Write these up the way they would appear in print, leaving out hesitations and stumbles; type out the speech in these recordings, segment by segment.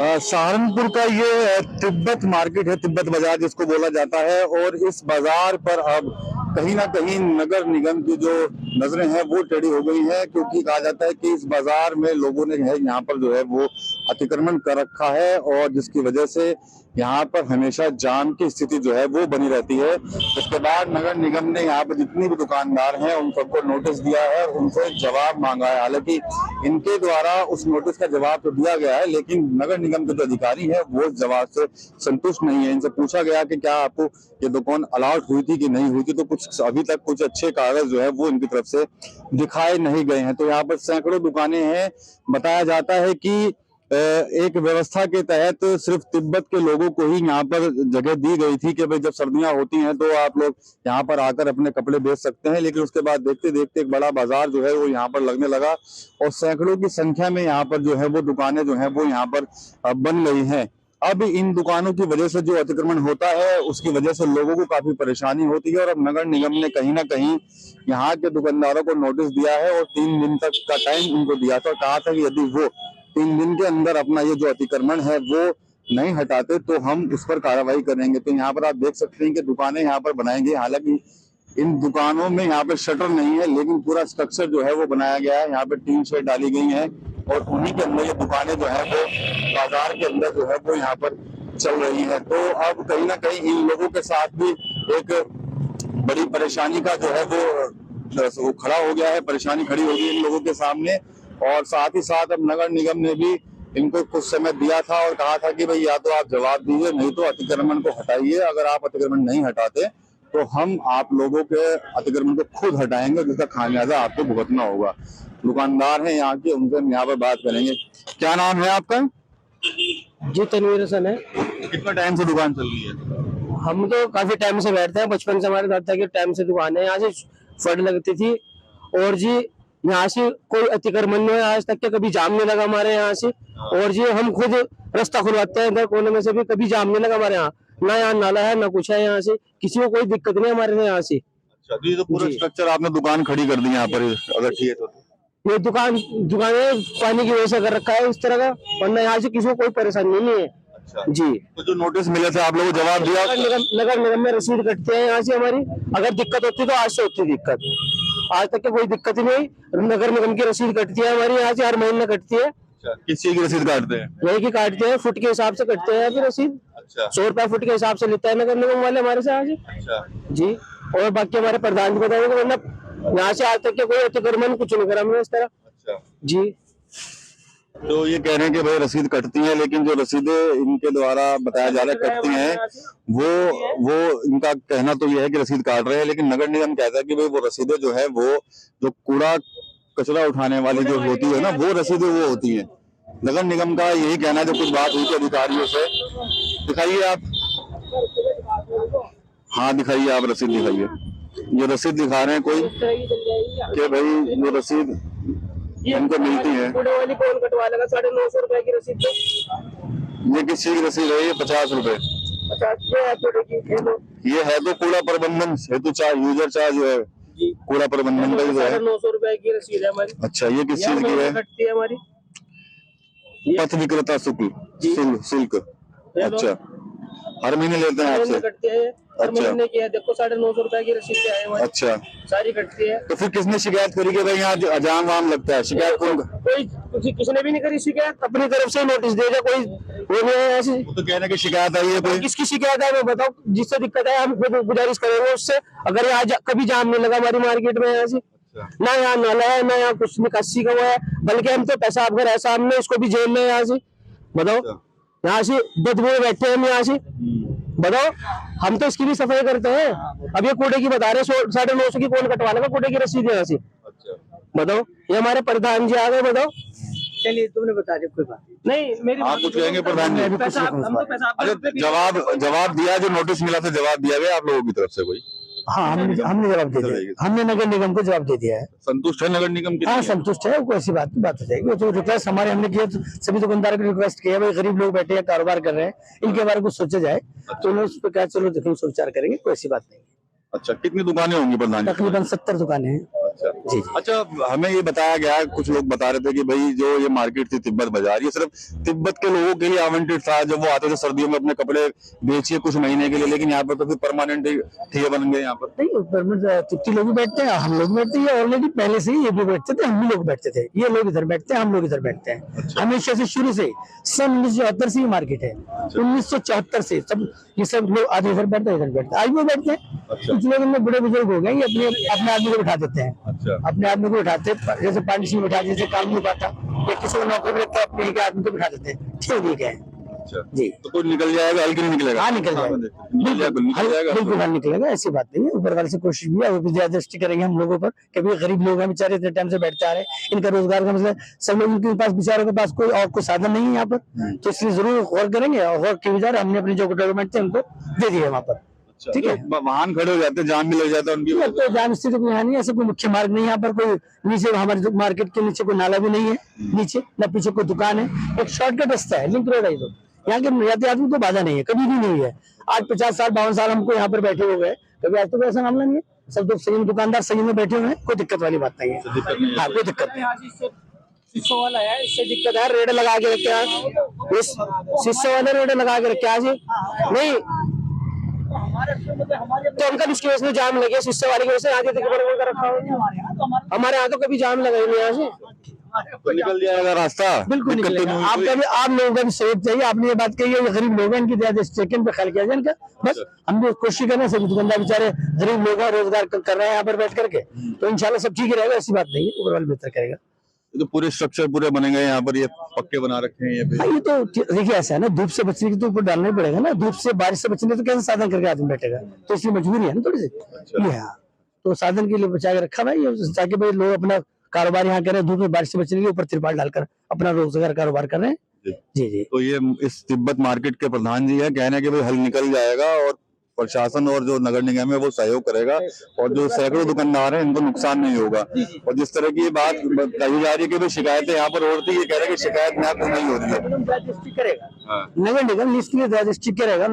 सहारनपुर का ये तिब्बत मार्केट है, तिब्बत बाजार जिसको बोला जाता है। और इस बाजार पर अब कहीं ना कहीं नगर निगम की जो नजरें हैं वो टेढ़ी हो गई है, क्योंकि कहा जाता है कि इस बाजार में लोगों ने यहाँ पर जो है वो अतिक्रमण कर रखा है, और जिसकी वजह से यहाँ पर हमेशा जाम की स्थिति जो है वो बनी रहती है। इसके बाद नगर निगम ने यहाँ पर जितनी भी दुकानदार हैं उन सबको नोटिस दिया है, उनसे जवाब मांगा है। हालांकि इनके द्वारा उस नोटिस का जवाब तो दिया गया है, लेकिन नगर निगम के जो अधिकारी है वो जवाब से संतुष्ट नहीं है। इनसे पूछा गया कि क्या आपको ये दुकान अलाउड हुई थी कि नहीं हुई थी, तो कुछ अभी तक कुछ अच्छे कागज जो है वो इनकी तरफ से दिखाए नहीं गए हैं। तो यहाँ पर सैकड़ों दुकानें हैं। बताया जाता है कि एक व्यवस्था के तहत सिर्फ तिब्बत के लोगों को ही यहाँ पर जगह दी गई थी कि भाई जब सर्दियां होती हैं तो आप लोग यहाँ पर आकर अपने कपड़े बेच सकते हैं। लेकिन उसके बाद देखते देखते एक बड़ा बाजार जो है वो यहाँ पर लगने लगा, और सैकड़ों की संख्या में यहाँ पर जो है वो दुकानें जो है वो यहाँ पर बन गई हैं। अब इन दुकानों की वजह से जो अतिक्रमण होता है उसकी वजह से लोगों को काफी परेशानी होती है, और अब नगर निगम ने कहीं ना कहीं यहाँ के दुकानदारों को नोटिस दिया है और 3 दिन तक का टाइम उनको दिया था। कहा था कि यदि वो 3 दिन के अंदर अपना ये जो अतिक्रमण है वो नहीं हटाते तो हम उस पर कार्रवाई करेंगे। तो यहाँ पर आप देख सकते हैं कि दुकानें यहाँ पर बनाएंगे। हालांकि इन दुकानों में यहाँ पे शटर नहीं है, लेकिन पूरा स्ट्रक्चर जो है वो बनाया गया है। यहाँ पे टीन शेड डाली गई है, और उन्हीं के अंदर ये दुकानें जो है वो बाजार के अंदर जो है वो यहाँ पर चल रही है। तो अब कहीं ना कहीं इन लोगों के साथ भी एक बड़ी परेशानी का जो है वो खड़ा हो गया है, परेशानी खड़ी हो गई इन लोगों के सामने। और साथ ही साथ अब नगर निगम ने भी इनको कुछ समय दिया था और कहा था कि भाई या तो आप जवाब दीजिए, नहीं तो अतिक्रमण को हटाइए। अगर आप अतिक्रमण नहीं हटाते तो हम आप लोगों के अतिक्रमण को खुद हटाएंगे, जिसका खामियाजा आपको भुगतना होगा। दुकानदार हैं यहाँ के, उनसे हम यहाँ पर बात करेंगे। क्या नाम है आपका? जी तनवीर हसन है। कितना टाइम से दुकान चल रही है? हम तो काफी टाइम से बैठते हैं, बचपन से हमारे दादा के टाइम से दुकान है। यहाँ से फट लगती थी, और जी यहाँ से कोई अतिक्रमण नहीं है आज तक के, कभी जाम नहीं लगा हमारे यहाँ से। और जी हम खुद रास्ता खुलवाते हैं इधर कोने में से भी, कभी जाम नहीं लगा हमारे यहाँ। ना यहाँ नाला है ना कुछ है, यहाँ से किसी को कोई दिक्कत नहीं हमारे यहाँ से। अच्छा, तो ये तो पूरा स्ट्रक्चर आपने दुकान खड़ी कर दी यहाँ पर, अगर ठीक है तो ये दुकानें पानी की वजह से कर रखा है इस तरह का, वरना यहाँ से किसी को कोई परेशानी नहीं है। अच्छा जी, तो जो नोटिस मिले थे आप लोगों को जवाब दिया? नगर निगम में रसीद कटते हैं यहाँ से हमारी। अगर दिक्कत होती तो आज से होती दिक्कत, आज तक के कोई दिक्कत ही नहीं। नगर निगम की रसीद कटती है हमारी यहाँ से, हर महीने कटती है। किस चीज की रसीद काटते हैं? वही की काटते हैं, फुट के हिसाब से कटते हैं अभी रसीद। अच्छा, 100 रुपया फुट के हिसाब से लेता है नगर निगम वाले हमारे से आज। अच्छा जी, और बाकी हमारे प्रधान जी बताएंगे, वरना यहाँ से आज तक के कोई अतिक्रमण कुछ नहीं करा हमने इस तरह। अच्छा जी, तो ये कह रहे हैं कि भाई रसीद कटती है, लेकिन जो रसीदें इनके द्वारा बताया जा रहा है कटती हैं, वो इनका कहना तो ये है कि रसीद काट रहे हैं, लेकिन नगर निगम कहता है कि भाई वो रसीदें जो है वो जो कूड़ा कचरा उठाने वाली जो होती है ना, वो रसीदें वो होती है। नगर निगम का यही कहना है। जो कुछ बात हुई थी अधिकारियों से, दिखाइए आप। हाँ दिखाइए, आप रसीद दिखाइए। ये रसीद दिखा रहे हैं कोई कि भाई ये रसीद इनको मिलती है। वाली कौन कटवा लेगा 950 रुपए की रसीद? ये किस चीज की रसीद है? ये 50 रुपए। 50 ये है तो कूड़ा प्रबंधन हेतु चार्ज, यूजर चार्ज जो है कूड़ा प्रबंधन का जो है 950 रुपए की रसीद है हमारी। अच्छा, ये किस चीज की है? कटती है हमारी पथ विक्रेता शुल्क। अच्छा, हर महीने लेते हैं आपसे? कटती है, हर महीने की है। देखो 950 रुपए की रसीद है हमारी। अच्छा, सारी कटती है। तो फिर किसने शिकायत करी कि भाई यहाँ जाम वाम लगता है? शिकायत कोई किसने भी नहीं करी शिकायत, अपनी तरफ से नोटिस देगा कोई वो नहीं है ऐसी। तो कहने की शिकायत आई है कोई? किसकी शिकायत है वो बताओ, जिससे दिक्कत है हम खुद गुजारिश करेंगे उससे। अगर यहाँ कभी जाम नहीं लगा हमारी मार्केट में यहाँ से, ना यहाँ नाला है ना यहाँ कुछ निकासी का वो है, बल्कि हम तो पेशाब घर है सामने, इसको भी जेल में यहाँ से। बताओ, यहाँ से बदबू में बैठे हैं हम यहाँ से। बताओ, हम तो इसकी भी सफाई करते हैं। अब ये कूड़े की बता रहे 950 की कौन कटवा लेगा कूड़े की रसीद यहाँ से? बताओ, ये हमारे प्रधान जी आ गए। बताओ, चलिए तुमने बता दिया, कोई बात नहीं। मेरी आप कुछ कहेंगे प्रधान जी? जवाब दिया, जो नोटिस मिला था जवाब दिया गया आप लोगों की तरफ से कोई? हाँ, हमने जवाब दे दिया। हमने नगर निगम को जवाब दे दिया है। संतुष्ट है नगर निगम की? हाँ संतुष्ट है, कोई ऐसी बात हो जाएगी। तो रिक्वेस्ट हमारे हमने किया, तो सभी दुकानदारों को रिक्वेस्ट किया, भाई गरीब लोग बैठे हैं कारोबार कर रहे हैं, इनके बारे में कुछ सोचा जाए। तो उन्होंने उस पर कहा चलो देखो विचार करेंगे, कोई ऐसी बात नहीं। अच्छा, कितनी दुकानें होंगी प्रधान? तकरीबन 70 दुकानें हैं। जी। अच्छा, हमें ये बताया गया, कुछ लोग बता रहे थे कि भाई जो ये मार्केट थी तिब्बत बाजार, ये सिर्फ तिब्बत के लोगों के लिए आवंटित था, जब वो आते थे सर्दियों में अपने कपड़े बेचिए कुछ महीने के लिए, लेकिन यहाँ पर तो फिर परमानेंट ठेके बन गए यहाँ पर। नहीं, परमानेंट तिब्बती लोग भी बैठते हैं, हम लोग बैठते हैं, ऑलरेडी पहले से ही ये भी बैठते थे, हम भी लोग बैठते थे, ये लोग इधर बैठते हैं, हम लोग इधर बैठते हैं। हमेशा से शुरू से सन 1974 से ही मार्केट है, 1974 से सब ये सब लोग आज इधर बैठते हैं, इधर बैठते हैं, आज भी बैठते हैं। कुछ लोग इनमें बड़े बुजुर्ग हो गए, ये अपने आदमी को बिठा देते हैं, अपने आदमी को बिठाते हैं, जैसे पानी सिंह बिठा, जैसे काम नहीं पाता या किसी को नौकरी लगता है, अपने आदमी को बिठा देते हैं, ठीक है जी। तो कोई निकल जाएगा, हल्की नहीं निकलेगा? हाँ, निकल जाएगा, बिल्कुल हाँ निकलेगा, ऐसी बात नहीं है। ऊपर वाले से कोशिश भी है, वो भी दृष्टि करेंगे हम लोगों पर, कभी गरीब लोग हैं बेचारे, इतने टाइम से बैठते आ रहे हैं, इनका रोजगार का मतलब सब लोगों के पास, बेचारों के पास कोई और कोई साधन नहीं है यहाँ पर, तो इसलिए जरूर गौर करेंगे, और गौर के विचार हमने अपने जो डॉक्यूमेंट थे उनको दे दिए वहाँ पर। ठीक है, वाहन खड़े हो जाते, जाम भी लग जाता है उनकी। तो जाम स्थिति कोई है नहीं, ऐसा कोई मुख्य मार्ग नहीं, यहाँ पर कोई नीचे हमारे मार्केट के नीचे कोई नाला भी नहीं है, नीचे न पीछे कोई दुकान है, एक शॉर्टकट रास्ता है, लिंक रोड है, तो यहाँ के यातायात में तो बाधा नहीं है, कभी भी नहीं है। आज 50 साल 52 साल हमको यहाँ पर बैठे हो गए, कभी आज तो कोई ऐसा मामला नहीं है, सब लोग सही दुकानदार सही में बैठे हुए हैं, कोई दिक्कत वाली बात नहीं है। हाँ, कोई दिक्कत नहीं। शीशो वाला है, इससे दिक्कत है, रेड लगा के रखे हैं, इस शीशे वाले रेड लगा के रखे आज नहीं, तो उनका उसकी वजह से जाम लगे, शीशे वाले की वजह से आगे तक रखा हुआ, हमारे यहाँ तो कभी जाम लगा ही नहीं यहाँ से, तो निकल जाएगा रास्ता, बिल्कुल निकलेगा। आपका भी, आप लोगों का भी सहयोग चाहिए, आपने ये बात कही है, गरीब लोग हैं, इनकी ज्यादा स्टेशन पे ख्याल किया जाए इनका, बस हम भी कोशिश कर रहे हैं, सभी दुकानदार बेचारे गरीब लोग हैं, रोजगार कर रहे हैं यहाँ पर बैठ करके, तो इंशाल्लाह सब ठीक ही रहेगा, ऐसी बात नहीं है, ऊपर वाले बेहतर करेगा। तो पूरे स्ट्रक्चर पूरे बनेंगे यहाँ पर, ये पक्के बना रखे हैं ये पे। ये तो देखिए ऐसा है ना, धूप से बचने की तो ऊपर डालना ही पड़ेगा ना, धूप से बारिश से बचने तो कैसे साधन करके आदमी बैठेगा, तो इसलिए मजबूरी है ना थोड़ी सी, ये हाँ, तो साधन के लिए बचा के रखा भाई, ताकि भाई लोग अपना कारोबार यहाँ करें, धूप में बारिश से बचने के ऊपर तिरपाल डालकर अपना रोजगार कारोबार कर रहे हैं। जी जी। तो ये इस तिब्बत मार्केट के प्रधान जी है, कहना है कि भाई हल निकल जाएगा, और प्रशासन और जो नगर निगम है वो सहयोग करेगा, और जो सैकड़ों दुकानदार हैं इनको नुकसान नहीं होगा। और जिस तरह की बात कही जा रही है कि भाई शिकायतें यहाँ पर हो रही है, ये कह रहे हैं कि शिकायत यहाँ पर नहीं हो रही है, नगर निगम निश्चित करेगा,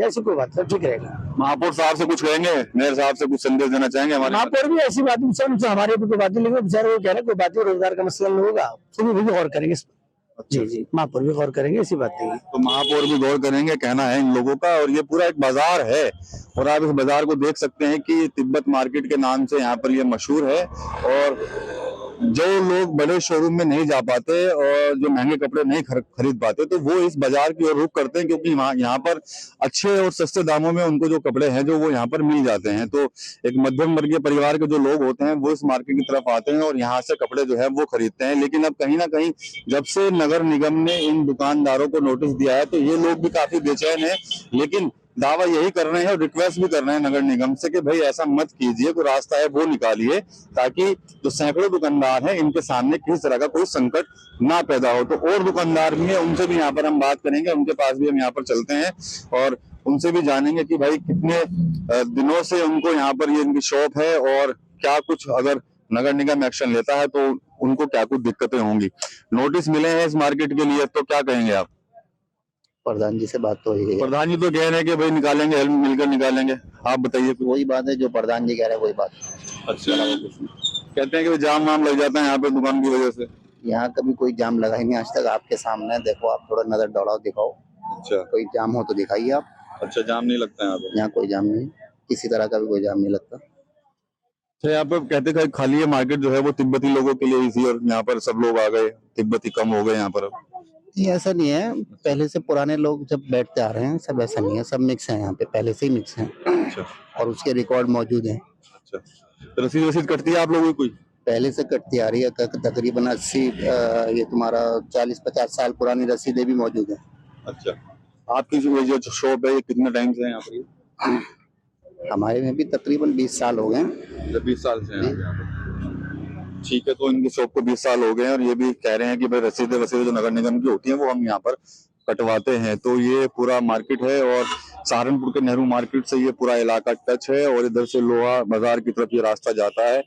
ऐसी कोई बात ठीक रहेगा। महापौर साहब से कुछ कहेंगे, मेयर साहब से कुछ संदेश देना चाहेंगे? हमारे महापौर भी ऐसी बात हमारे भी कोई बातें लेंगे, बेचारे वो कह रहे कोई बात रोजगार का मसला नहीं होगा, तो भी गौर करेंगे। जी जी, महापौर भी गौर करेंगे, ऐसी बात नहीं है। तो महापौर भी गौर करेंगे, कहना है इन लोगों का। और ये पूरा एक बाजार है, और आप इस बाजार को देख सकते हैं कि तिब्बत मार्केट के नाम से यहाँ पर ये मशहूर है। और जो लोग बड़े शोरूम में नहीं जा पाते और जो महंगे कपड़े नहीं खरीद पाते, तो वो इस बाजार की ओर रुख करते हैं, क्योंकि यहाँ पर अच्छे और सस्ते दामों में उनको जो कपड़े हैं जो वो यहाँ पर मिल जाते हैं। तो एक मध्यम वर्गीय परिवार के जो लोग होते हैं वो इस मार्केट की तरफ आते हैं और यहाँ से कपड़े जो है वो खरीदते हैं। लेकिन अब कहीं ना कहीं जब से नगर निगम ने इन दुकानदारों को नोटिस दिया है, तो ये लोग भी काफी बेचैन है, लेकिन दावा यही कर रहे हैं और रिक्वेस्ट भी कर रहे हैं नगर निगम से कि भाई ऐसा मत कीजिए, कोई रास्ता है वो निकालिए, ताकि जो सैकड़ों दुकानदार हैं इनके सामने किसी तरह का कोई संकट ना पैदा हो। तो और दुकानदार भी है, उनसे भी यहाँ पर हम बात करेंगे, उनके पास भी हम यहाँ पर चलते हैं और उनसे भी जानेंगे कि भाई कितने दिनों से उनको यहाँ पर ये इनकी शॉप है, और क्या कुछ अगर नगर निगम एक्शन लेता है तो उनको क्या कुछ दिक्कतें होंगी। नोटिस मिले हैं इस मार्केट के लिए, तो क्या कहेंगे आप? प्रधान जी से बात तो हुई है। प्रधान जी तो कह रहे हैं कि भाई निकालेंगे, हेल्प मिलकर निकालेंगे, आप बताइए। वही बात है जो प्रधान जी कह रहे हैं, वही बात। अच्छा, कहते हैं कि जाम वाम लग जाता है यहाँ पे दुकान की वजह से। यहाँ कभी कोई जाम लगा ही नहीं आज तक, आपके सामने देखो, आप थोड़ा नजर दौड़ाओ, दिखाओ। अच्छा, कोई जाम हो तो दिखाइए आप। अच्छा, जाम नहीं लगता है यहाँ पे? यहाँ कोई जाम नहीं, किसी तरह का भी कोई जाम नहीं लगता। अच्छा, यहाँ पे कहते हैं खाली ये मार्केट जो है वो तिब्बती लोगों के लिए ही थी, और यहाँ पर सब लोग आ गए, तिब्बती कम हो गए यहाँ पर। ये ऐसा नहीं है, पहले से पुराने लोग जब बैठते आ रहे हैं, सब ऐसा नहीं है, सब मिक्स है यहाँ पे, पहले से ही मिक्स है। अच्छा, और उसके रिकॉर्ड मौजूद हैं। अच्छा, तो रसीद कटती है आप लोगों की कोई? पहले से कटती आ रही है, तकरीबन 80 ये तुम्हारा 40-50 साल पुरानी रसीदें भी मौजूद है। अच्छा, आपकी जो शॉप है ये कितने टाइम से है यहाँ पर? हमारे में भी तकरीबन 20 साल हो गए। 20 साल से हैं यहाँ पर। ठीक है, तो इनकी शॉप को 20 साल हो गए हैं, और ये भी कह रहे हैं कि भाई रसीदें जो नगर निगम की होती हैं वो हम यहाँ पर कटवाते हैं। तो ये पूरा मार्केट है, और सहारनपुर के नेहरू मार्केट से ये पूरा इलाका टच है और इधर से लोहा बाजार की तरफ ये रास्ता जाता है।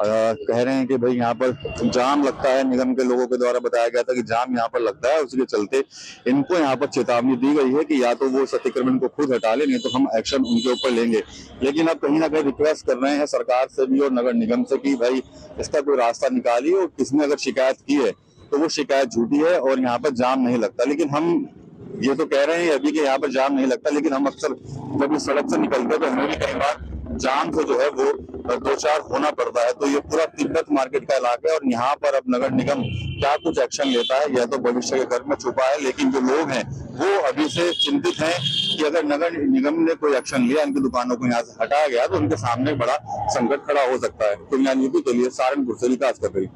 कह रहे हैं कि भाई यहाँ पर जाम लगता है, निगम के लोगों के द्वारा बताया गया था कि जाम यहाँ पर लगता है, उसके चलते इनको यहाँ पर चेतावनी दी गई है कि या तो वो इस अतिक्रमण को खुद हटा ले, नहीं तो हम एक्शन उनके ऊपर लेंगे। लेकिन अब कहीं ना कहीं रिक्वेस्ट कर रहे हैं सरकार से भी और नगर निगम से कि भाई इसका कोई रास्ता निकालिए, और किसने अगर शिकायत की है तो वो शिकायत झूठी है और यहाँ पर जाम नहीं लगता। लेकिन हम ये तो कह रहे हैं अभी कि यहाँ पर जाम नहीं लगता, लेकिन हम अक्सर जब इस सड़क से निकलते हैं तो हमें भी कई बार जाम से जो है वो दो चार होना पड़ता है। तो ये पूरा तिब्बत मार्केट का इलाका है और यहाँ पर अब नगर निगम क्या कुछ एक्शन लेता है यह तो भविष्य के घर में छुपा है। लेकिन जो लोग हैं वो अभी से चिंतित हैं कि अगर नगर निगम ने कोई एक्शन लिया, इनकी दुकानों को यहाँ से हटाया गया, तो उनके सामने बड़ा संकट खड़ा हो सकता है। तो न्यूज़ के लिए सहारनपुर से विकास कर रही।